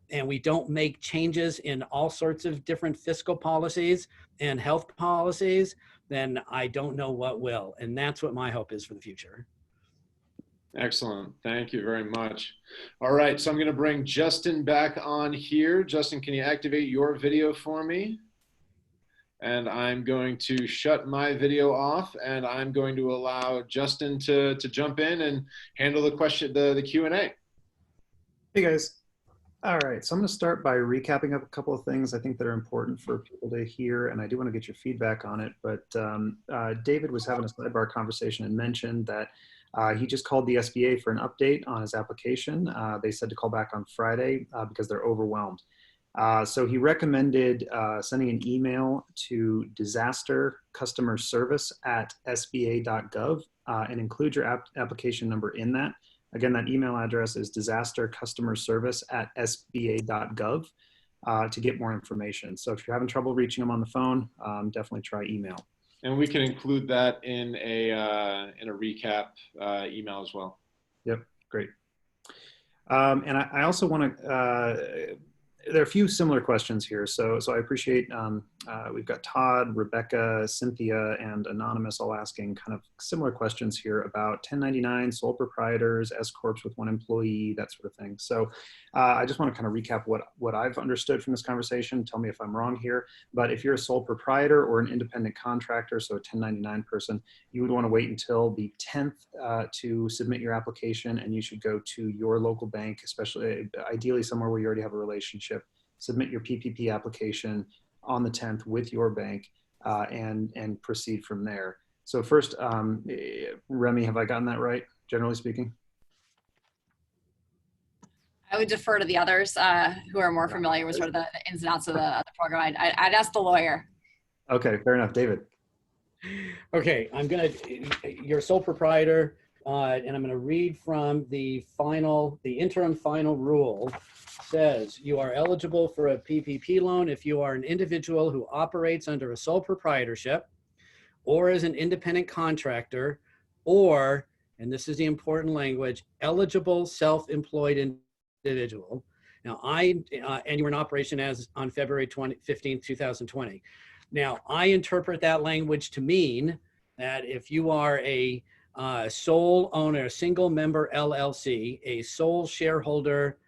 and we don't make changes in all sorts of different fiscal policies and health policies, then I don't know what will. And that's what my hope is for the future. Excellent. Thank you very much. All right. So I'm going to bring Justin back on here. Justin, can you activate your video for me? And I'm going to shut my video off, and I'm going to allow Justin to jump in and handle the question, the Q&A. Hey guys. All right, so I'm going to start by recapping up a couple of things I think that are important for people to hear, and I do want to get your feedback on it. But David was having a sidebar conversation and mentioned that he just called the SBA for an update on his application. They said to call back on Friday because they're overwhelmed. So he recommended sending an email to disastercustomerservice@sba.gov and include your application number in that. Again, that email address is disastercustomerservice@sba.gov to get more information. So if you're having trouble reaching them on the phone, definitely try email. And we can include that in a recap email as well. Yep, great. And I also want to, there are a few similar questions here. So I appreciate, we've got Todd, Rebecca, Cynthia, and Anonymous all asking kind of similar questions here about 1099, sole proprietors, S-corps with one employee, that sort of thing. So I just want to kind of recap what I've understood from this conversation. Tell me if I'm wrong here. But if you're a sole proprietor or an independent contractor, so a 1099 person, you would want to wait until the 10th to submit your application, and you should go to your local bank, especially ideally somewhere where you already have a relationship. Submit your PPP application on the 10th with your bank and proceed from there. So first, Remy, have I gotten that right, generally speaking? I would defer to the others who are more familiar with sort of the ins and outs of the program. I'd ask the lawyer. Okay, fair enough. David. Okay, you're a sole proprietor, and I'm gonna read from the interim final rule. Says you are eligible for a PPP loan if you are an individual who operates under a sole proprietorship or as an independent contractor, or, and this is the important language, eligible self-employed individual. Now and you were in operation as on February 15th, 2020. Now I interpret that language to mean that if you are a sole owner, a single member LLC, a sole shareholder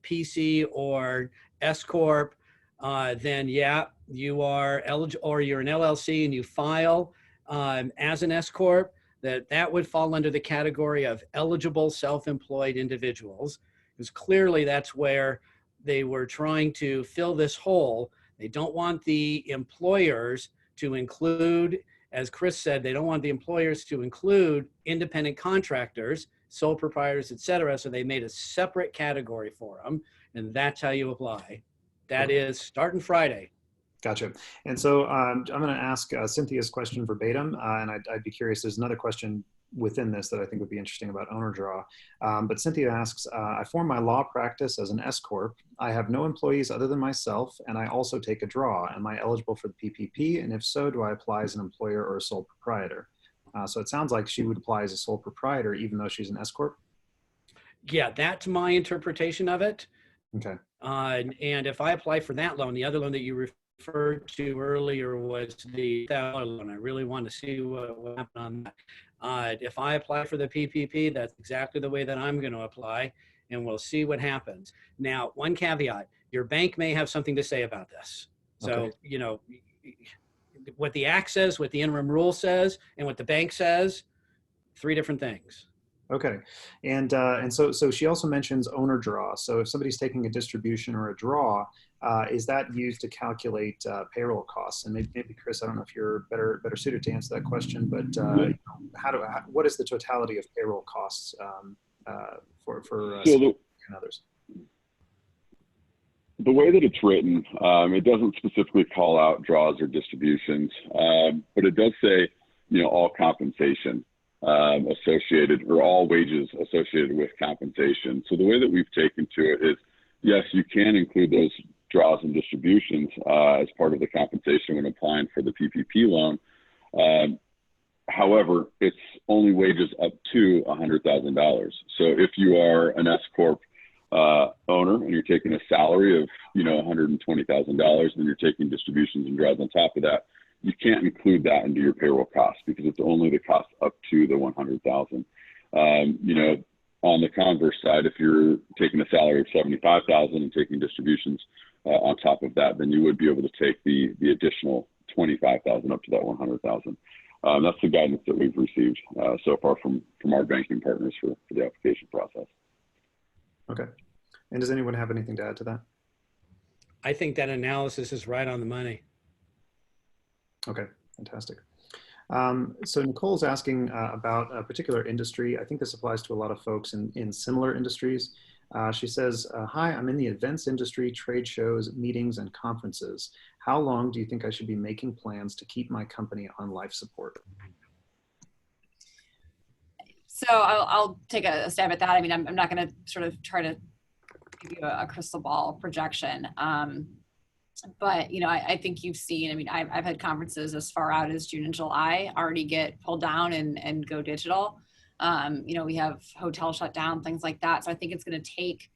PC or S Corp, then yeah, you are eligible, or you're an LLC and you file as an S Corp, that would fall under the category of eligible self-employed individuals, because clearly that's where they were trying to fill this hole. They don't want the employers to include, as Chris said, they don't want the employers to include independent contractors, sole proprietors, et cetera. So they made a separate category for them, and that's how you apply. That is starting Friday. Gotcha. And so I'm going to ask Cynthia's question verbatim, and I'd be curious. There's another question within this that I think would be interesting about owner draw. But Cynthia asks, I form my law practice as an S Corp. I have no employees other than myself, and I also take a draw. Am I eligible for the PPP? And if so, do I apply as an employer or a sole proprietor? So it sounds like she would apply as a sole proprietor, even though she's an S Corp. Yeah, that's my interpretation of it. Okay. And if I apply for that loan, the other loan that you referred to earlier was the $1,000 loan. I really want to see what happened on that. If I apply for the PPP, that's exactly the way that I'm going to apply, and we'll see what happens. Now, one caveat, your bank may have something to say about this. So, okay. You know, what the act says, what the interim rule says, and what the bank says, three different things. Okay, and so she also mentions owner draw. So if somebody's taking a distribution or a draw, is that used to calculate payroll costs? And maybe Chris, I don't know if you're better suited to answer that question, but you know, what is the totality of payroll costs for and others? The way that it's written, it doesn't specifically call out draws or distributions, but it does say, you know, all compensation associated, or all wages associated with compensation. So the way that we've taken to it is, yes, you can include those draws and distributions as part of the compensation when applying for the PPP loan. However, it's only wages up to $100,000. So if you are an S Corp owner and you're taking a salary of, $120,000, and you're taking distributions and drives on top of that, you can't include that into your payroll cost because it's only the cost up to the 100,000. On the converse side, if you're taking a salary of 75,000 and taking distributions on top of that, then you would be able to take the additional 25,000 up to that 100,000. That's the guidance that we've received so far from our banking partners for the application process. Okay. And does anyone have anything to add to that? I think that analysis is right on the money. Okay, fantastic. So Nicole's asking about a particular industry. I think this applies to a lot of folks in similar industries. She says, hi, I'm in the events industry, trade shows, meetings, and conferences. How long do you think I should be making plans to keep my company on life support? So I'll take a stab at that. I mean, I'm not going to sort of try to give you a crystal ball projection. But, I think you've seen, I mean, I've had conferences as far out as June and July already get pulled down and go digital. We have hotels shut down, things like that. So I think it's going to take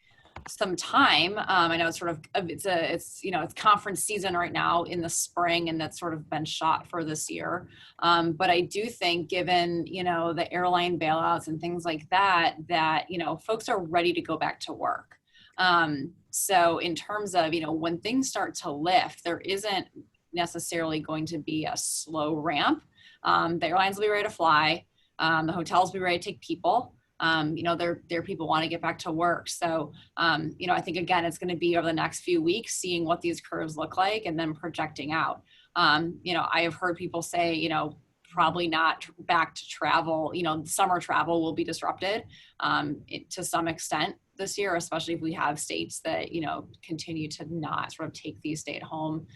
some time. I know it's conference season right now in the spring, and that's sort of been shot for this year. But I do think given, the airline bailouts and things like that, folks are ready to go back to work. So in terms of, when things start to lift, there isn't necessarily going to be a slow ramp. The airlines will be ready to fly. The hotels will be ready to take people. Their people want to get back to work. So, I think, again, it's going to be over the next few weeks, seeing what these curves look like and then projecting out. I have heard people say, probably not back to travel, summer travel will be disrupted to some extent this year, especially if we have states that, continue to not sort of take these stay-at-home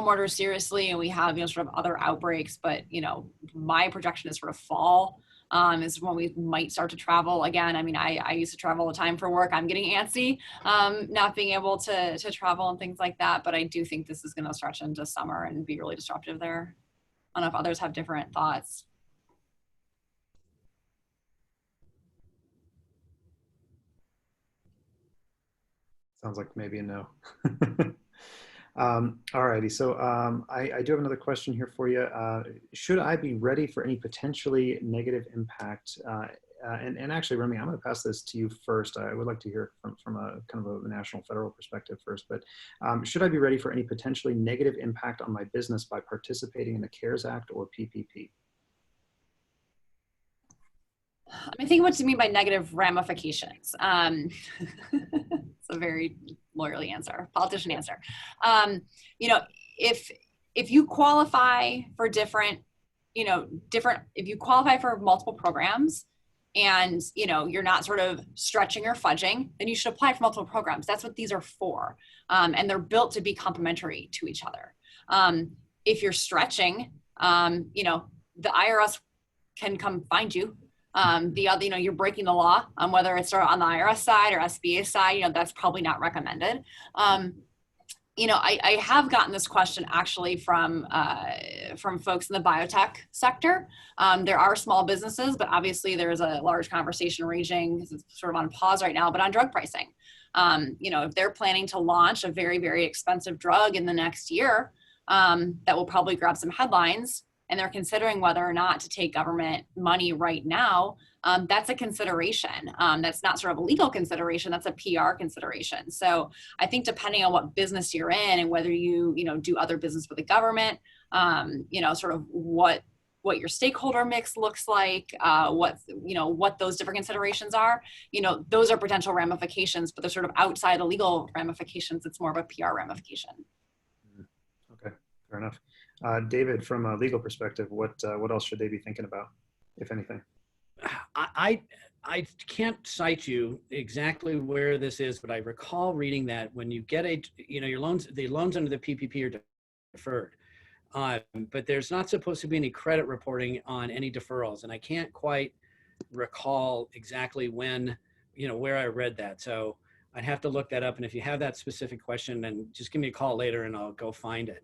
orders seriously, and we have, sort of other outbreaks. But, my projection is sort of fall is when we might start to travel again. I mean, I used to travel all the time for work. I'm getting antsy, not being able to travel and things like that. But I do think this is going to stretch into summer and be really disruptive there. I don't know if others have different thoughts. Sounds like maybe a no. All righty, so I do have another question here for you. Should I be ready for any potentially negative impact? And actually, Remy, I'm going to pass this to you first. I would like to hear from a kind of a national federal perspective first, but should I be ready for any potentially negative impact on my business by participating in the CARES Act or PPP? I think what you mean by negative ramifications. It's a very lawyerly answer, politician answer. If you qualify for if you qualify for multiple programs and, you're not sort of stretching or fudging, then you should apply for multiple programs. That's what these are for. And they're built to be complementary to each other. If you're stretching, the IRS can come find you. The other, you're breaking the law, whether it's on the IRS side or SBA side, that's probably not recommended. I have gotten this question actually from folks in the biotech sector. There are small businesses, but obviously there's a large conversation raging because it's sort of on pause right now, but on drug pricing. If they're planning to launch a very, very expensive drug in the next year, that will probably grab some headlines, and they're considering whether or not to take government money right now, that's a consideration. That's not sort of a legal consideration, that's a PR consideration. So I think depending on what business you're in and whether you, do other business with the government, sort of what your stakeholder mix looks like, what those different considerations are, those are potential ramifications, but they're sort of outside the legal ramifications. It's more of a PR ramification. Okay, fair enough. David, from a legal perspective, what else should they be thinking about, if anything? I can't cite you exactly where this is, but I recall reading that when you get your loans, the loans under the PPP are deferred, but there's not supposed to be any credit reporting on any deferrals, and I can't quite recall exactly when, where I read that. So I'd have to look that up, and if you have that specific question, then just give me a call later, and I'll go find it.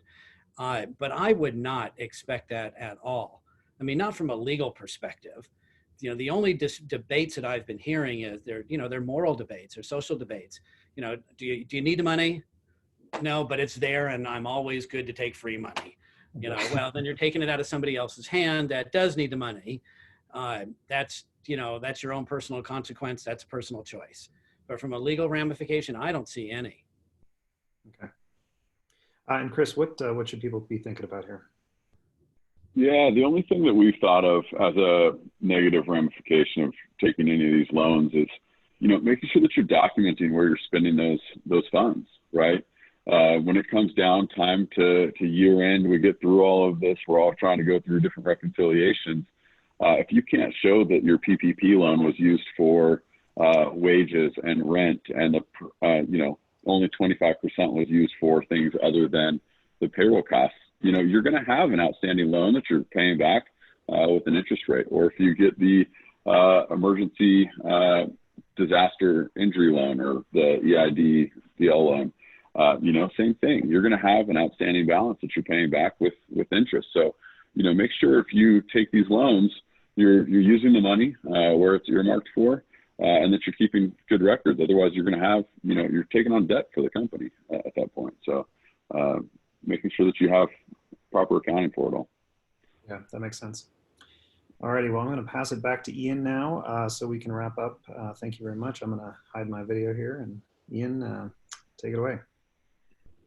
But I would not expect that at all. I mean, not from a legal perspective. the only debates that I've been hearing is they're moral debates or social debates. Do you need the money? No, but it's there, and I'm always good to take free money. Well, then you're taking it out of somebody else's hand that does need the money. That's your own personal consequence. That's a personal choice. But from a legal ramification, I don't see any. Okay. And Chris, what should people be thinking about here? Yeah, the only thing that we've thought of as a negative ramification of taking any of these loans is, making sure that you're documenting where you're spending those funds, right? When it comes down time to year end, we get through all of this. We're all trying to go through different reconciliations. If you can't show that your PPP loan was used for wages and rent, and only 25% was used for things other than the payroll costs, you're going to have an outstanding loan that you're paying back with an interest rate. Or if you get the emergency disaster injury loan or the EIDL loan, same thing. You're going to have an outstanding balance that you're paying back with interest. So, make sure if you take these loans, you're using the money where it's earmarked for, and that you're keeping good records. Otherwise, you're going to have, you're taking on debt for the company at that point. So, making sure that you have proper accounting for it all. Yeah, that makes sense. All righty, well, I'm going to pass it back to Ian now so we can wrap up. Thank you very much. I'm going to hide my video here, and Ian, take it away.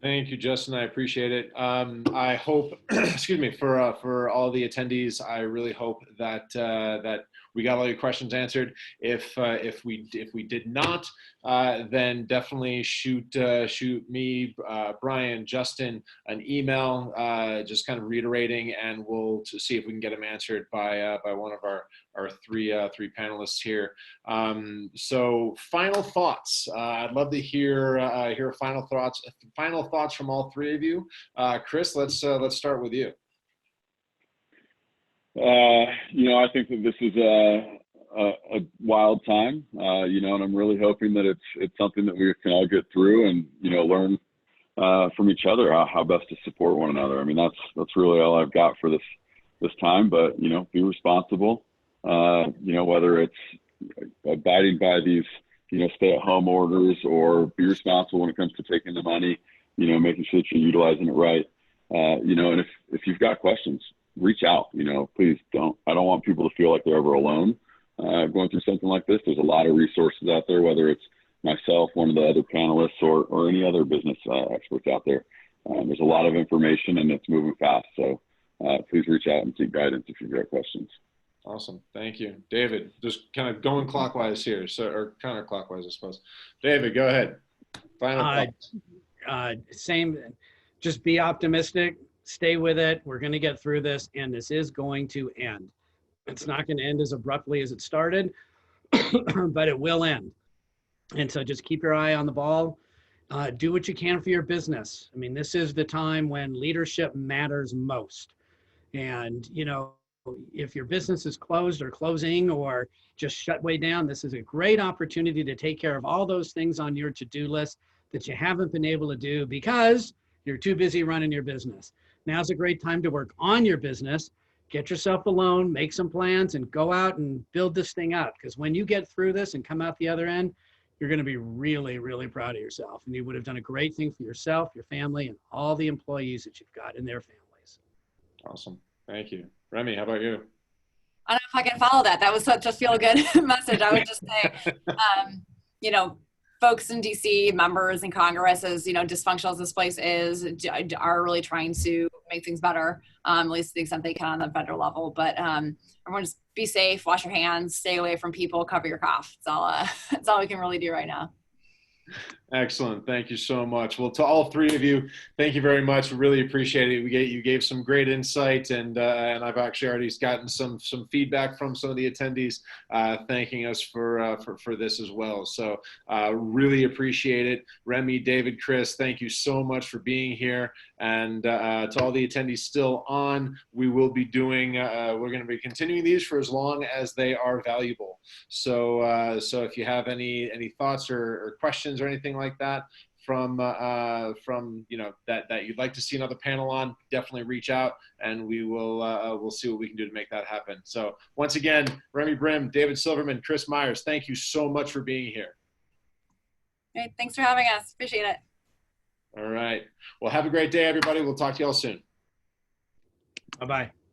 Thank you, Justin. I appreciate it. I hope, excuse me, for all the attendees, I really hope that that we got all your questions answered. If we did not, then definitely shoot me, Brian, Justin, an email, just kind of reiterating, and we'll see if we can get them answered by one of our three panelists here. So final thoughts. I'd love to hear final thoughts from all three of you. Chris, let's start with you. I think that this is a wild time, and I'm really hoping that it's something that we can all get through and, learn from each other how best to support one another. I mean, that's really all I've got for this time, but, be responsible, whether it's abiding by these, stay-at-home orders, or be responsible when it comes to taking the money, making sure that you're utilizing it right. And if you've got questions, reach out, please don't. I don't want people to feel like they're ever alone going through something like this. There's a lot of resources out there, whether it's myself, one of the other panelists, or any other business experts out there. There's a lot of information, and it's moving fast. So please reach out and seek guidance if you've got questions. Awesome. Thank you. David, just kind of going clockwise here, or counterclockwise, I suppose. David, go ahead. Final thoughts. Same, just be optimistic, stay with it. We're going to get through this, and this is going to end. It's not going to end as abruptly as it started, but it will end. And so just keep your eye on the ball. Do what you can for your business. I mean, this is the time when leadership matters most. And, if your business is closed or closing or just shut way down, this is a great opportunity to take care of all those things on your to-do list that you haven't been able to do because you're too busy running your business. Now's a great time to work on your business, get yourself a loan, make some plans, and go out and build this thing up. Because when you get through this and come out the other end, you're going to be really, really proud of yourself. And you would have done a great thing for yourself, your family, and all the employees that you've got and their families. Awesome. Thank you. Remy, how about you? I don't know if I can follow that. That was such a feel-good message. I would just say, folks in DC, members in Congress, as dysfunctional as this place is, are really trying to make things better, at least to the extent they can on the federal level. But everyone just be safe, wash your hands, stay away from people, cover your cough. That's all we can really do right now. Excellent. Thank you so much. Well, to all three of you, thank you very much. We really appreciate it. You gave some great insight, and I've actually already gotten some feedback from some of the attendees thanking us for this as well. So really appreciate it. Remy, David, Chris, thank you so much for being here. And to all the attendees still on, we will be doing, we're going to be continuing these for as long as they are valuable. So if you have any thoughts or questions or anything like that, you know, that you'd like to see another panel on, definitely reach out, and we'll see what we can do to make that happen. So once again, Remy Brim, David Silverman, Chris Myers, thank you so much for being here. Great. Thanks for having us. Appreciate it. All right. Well, have a great day, everybody. We'll talk to you all soon. Bye-bye.